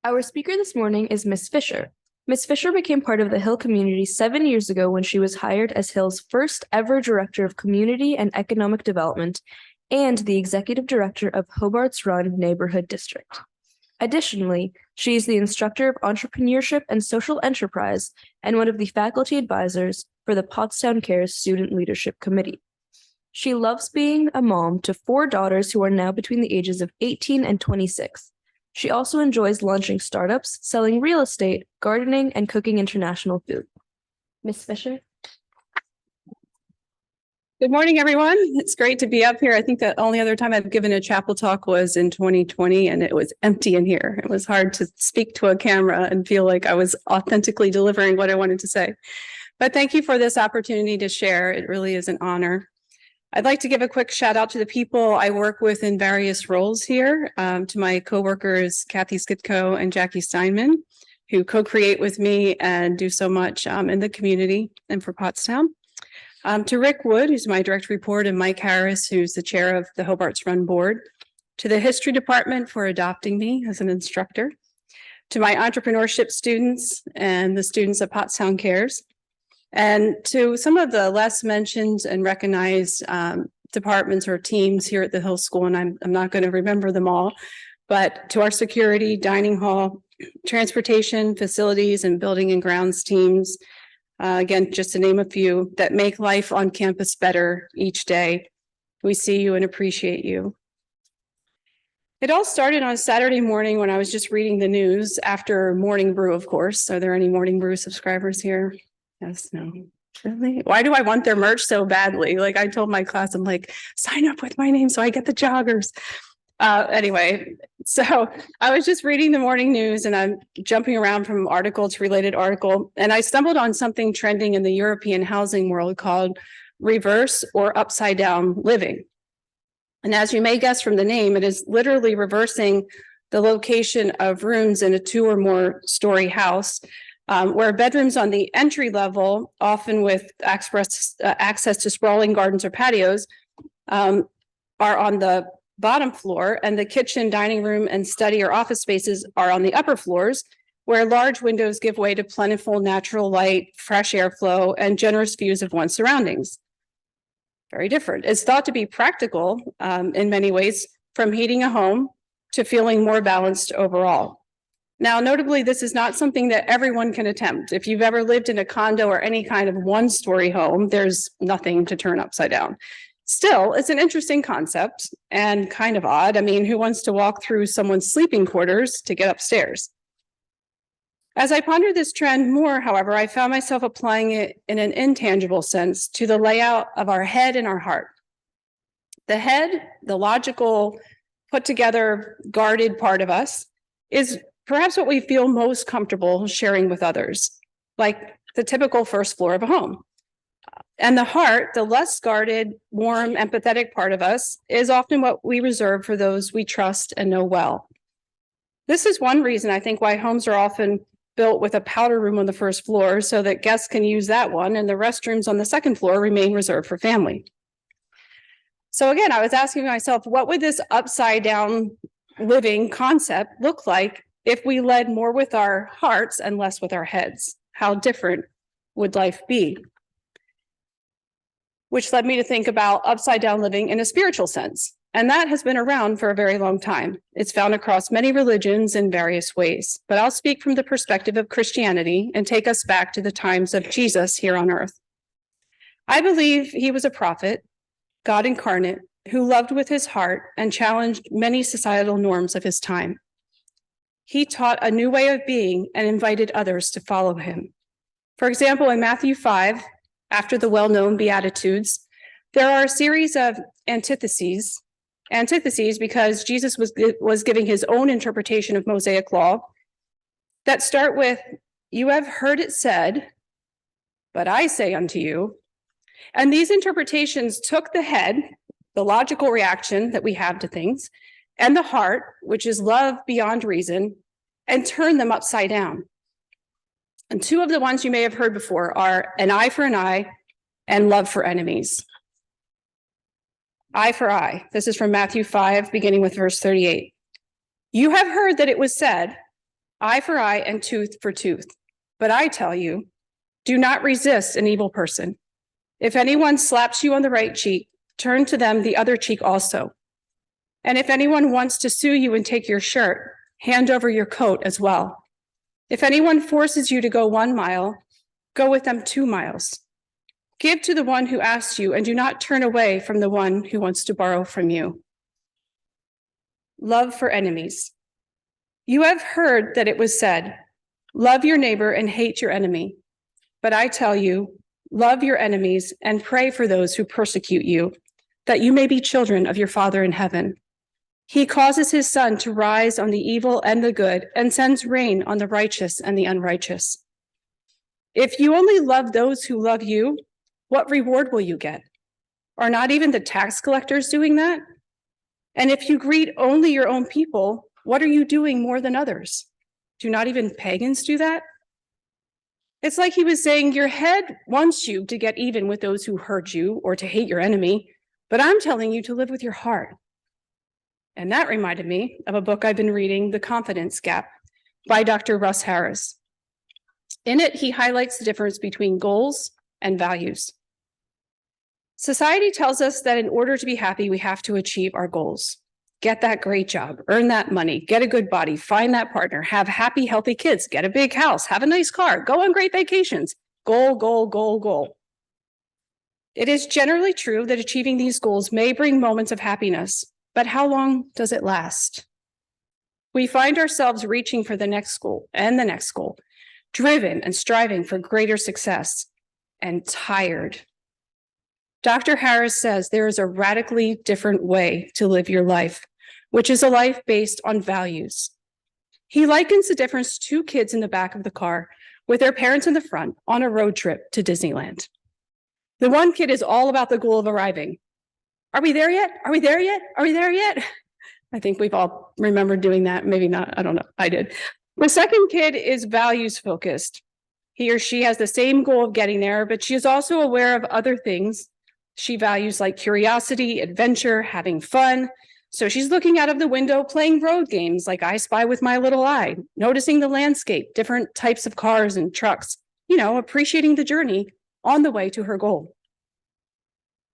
Our speaker this morning is Miss Fisher. Miss Fisher became part of the Hill community 7 years ago when she was hired as Hill's first ever Director of Community and Economic Development and the Executive Director of Hobart's Run Neighborhood District. Additionally, she is the instructor of entrepreneurship and social enterprise and one of the faculty advisors for the Pottstown Cares Student Leadership Committee. She loves being a mom to 4 daughters who are now between the ages of 18 and 26. She also enjoys launching startups, selling real estate, gardening, and cooking international food. Miss Fisher? Good morning, everyone. It's great to be up here. I think the only other time I've given a chapel talk was in 2020, and it was empty in here. It was hard to speak to a camera and feel like I was authentically delivering what I wanted to say. But thank you for this opportunity to share. It really is an honor. I'd like to give a quick shout out to the people I work with in various roles here, to my coworkers, Kathy Skitko and Jackie Steinman, who co-create with me and do so much in the community and for Pottstown. To Rick Wood, who's my direct report, and Mike Harris, who's the chair of the Hobart's Run board. To the history department for adopting me as an instructor. To my entrepreneurship students and the students at Pottstown Cares. And to some of the less mentioned and recognized departments or teams here at the Hill School, and I'm not going to remember them all, but to our security, dining hall, transportation, facilities, and building and grounds teams, again, just to name a few, that make life on campus better each day. We see you and appreciate you. It all started on Saturday morning when I was just reading the news after Morning Brew, of course. Are there any Morning Brew subscribers here? Yes, no. Really? Why do I want their merch so badly? Like I told my class, I'm like, sign up with my name so I get the joggers. Anyway, so I was just reading the morning news and I'm jumping around from article to related article. And I stumbled on something trending in the European housing world called reverse or upside down living. And as you may guess from the name, it is literally reversing the location of rooms in a 2 or more story house. Where bedrooms on the entry level, often with access to sprawling gardens or patios, are on the bottom floor, and the kitchen, dining room, and study or office spaces are on the upper floors, where large windows give way to plentiful natural light, fresh airflow, and generous views of one's surroundings. Very different. It's thought to be practical in many ways, from heating a home to feeling more balanced overall. Now, notably, this is not something that everyone can attempt. If you've ever lived in a condo or any kind of one-story home, there's nothing to turn upside down. Still, it's an interesting concept and kind of odd. I mean, who wants to walk through someone's sleeping quarters to get upstairs? As I pondered this trend more, however, I found myself applying it in an intangible sense to the layout of our head and our heart. The head, the logical, put together, guarded part of us, is perhaps what we feel most comfortable sharing with others, like the typical first floor of a home. And the heart, the less guarded, warm, empathetic part of us, is often what we reserve for those we trust and know well. This is one reason I think why homes are often built with a powder room on the first floor so that guests can use that one and the restrooms on the second floor remain reserved for family. So again, I was asking myself, what would this upside down living concept look like if we led more with our hearts and less with our heads? How different would life be? Which led me to think about upside down living in a spiritual sense. And that has been around for a very long time. It's found across many religions in various ways. But I'll speak from the perspective of Christianity and take us back to the times of Jesus here on earth. I believe he was a prophet, God incarnate, who loved with his heart and challenged many societal norms of his time. He taught a new way of being and invited others to follow him. For example, in Matthew 5, after the well-known Beatitudes, there are a series of antitheses because Jesus was giving his own interpretation of Mosaic law that start with, "You have heard it said, but I say unto you." And these interpretations took the head, the logical reaction that we have to things, and the heart, which is love beyond reason, and turn them upside down. And 2 of the ones you may have heard before are an eye for an eye and love for enemies. Eye for eye. This is from Matthew 5, beginning with verse 38. You have heard that it was said, eye for eye and tooth for tooth. But I tell you, do not resist an evil person. If anyone slaps you on the right cheek, turn to them the other cheek also. And if anyone wants to sue you and take your shirt, hand over your coat as well. If anyone forces you to go 1 mile, go with them 2 miles. Give to the one who asks you, and do not turn away from the one who wants to borrow from you. Love for enemies. You have heard that it was said, love your neighbor and hate your enemy. But I tell you, love your enemies and pray for those who persecute you, that you may be children of your Father in heaven. He causes his sun to rise on the evil and the good, and sends rain on the righteous and the unrighteous. If you only love those who love you, what reward will you get? Are not even the tax collectors doing that? And if you greet only your own people, what are you doing more than others? Do not even pagans do that? It's like he was saying, your head wants you to get even with those who hurt you or to hate your enemy, but I'm telling you to live with your heart. And that reminded me of a book I've been reading, The Confidence Gap, by Dr. Russ Harris. In it, he highlights the difference between goals and values. Society tells us that in order to be happy, we have to achieve our goals. Get that great job, earn that money, get a good body, find that partner, have happy, healthy kids, get a big house, have a nice car, go on great vacations. Goal, goal, goal, goal. It is generally true that achieving these goals may bring moments of happiness, but how long does it last? We find ourselves reaching for the next goal and the next goal, driven and striving for greater success, and tired. Dr. Harris says there is a radically different way to live your life, which is a life based on values. He likens the difference to 2 kids in the back of the car with their parents in the front on a road trip to Disneyland. The one kid is all about the goal of arriving. Are we there yet? Are we there yet? Are we there yet? I think we've all remembered doing that. Maybe not. I don't know. I did. The second kid is values focused. He or she has the same goal of getting there, but she is also aware of other things she values, like curiosity, adventure, having fun. So she's looking out of the window, playing road games like I Spy with my little eye, noticing the landscape, different types of cars and trucks, appreciating the journey on the way to her goal.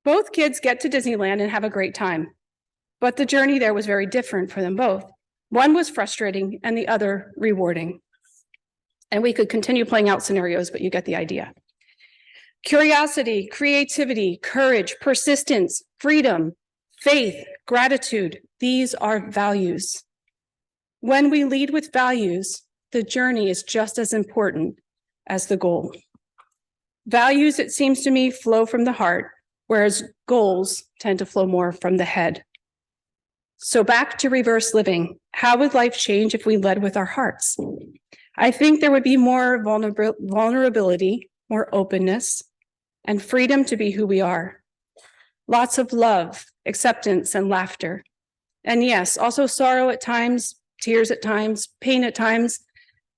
Both kids get to Disneyland and have a great time, but the journey there was very different for them both. One was frustrating and the other rewarding. And we could continue playing out scenarios, but you get the idea. Curiosity, creativity, courage, persistence, freedom, faith, gratitude, these are values. When we lead with values, the journey is just as important as the goal. Values, it seems to me, flow from the heart, whereas goals tend to flow more from the head. So back to reverse living. How would life change if we led with our hearts? I think there would be more vulnerability, more openness, and freedom to be who we are. Lots of love, acceptance, and laughter. And yes, also sorrow at times, tears at times, pain at times,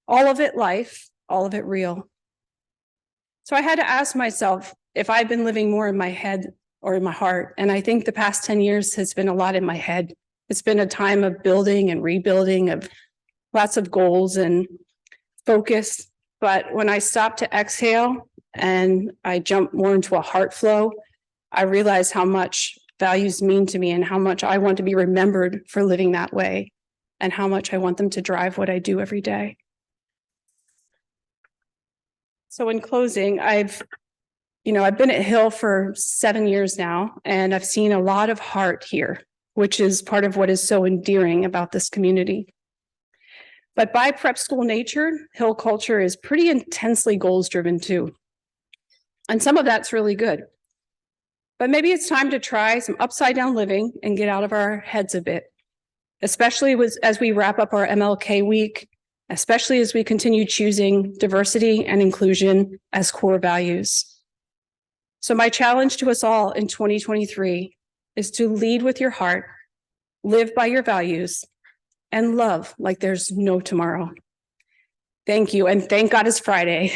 all of it life, all of it real. So I had to ask myself if I've been living more in my head or in my heart. And I think the past 10 years has been a lot in my head. It's been a time of building and rebuilding, of lots of goals and focus. But when I stopped to exhale and I jumped more into a heart flow, I realized how much values mean to me and how much I want to be remembered for living that way and how much I want them to drive what I do every day. So in closing, I've been at Hill for 7 years now, and I've seen a lot of heart here, which is part of what is so endearing about this community. But by prep school nature, Hill culture is pretty intensely goals driven too. And some of that's really good. But maybe it's time to try some upside down living and get out of our heads a bit, especially as we wrap up our MLK week, especially as we continue choosing diversity and inclusion as core values. So my challenge to us all in 2023 is to lead with your heart, live by your values, and love like there's no tomorrow. Thank you, and thank God it's Friday.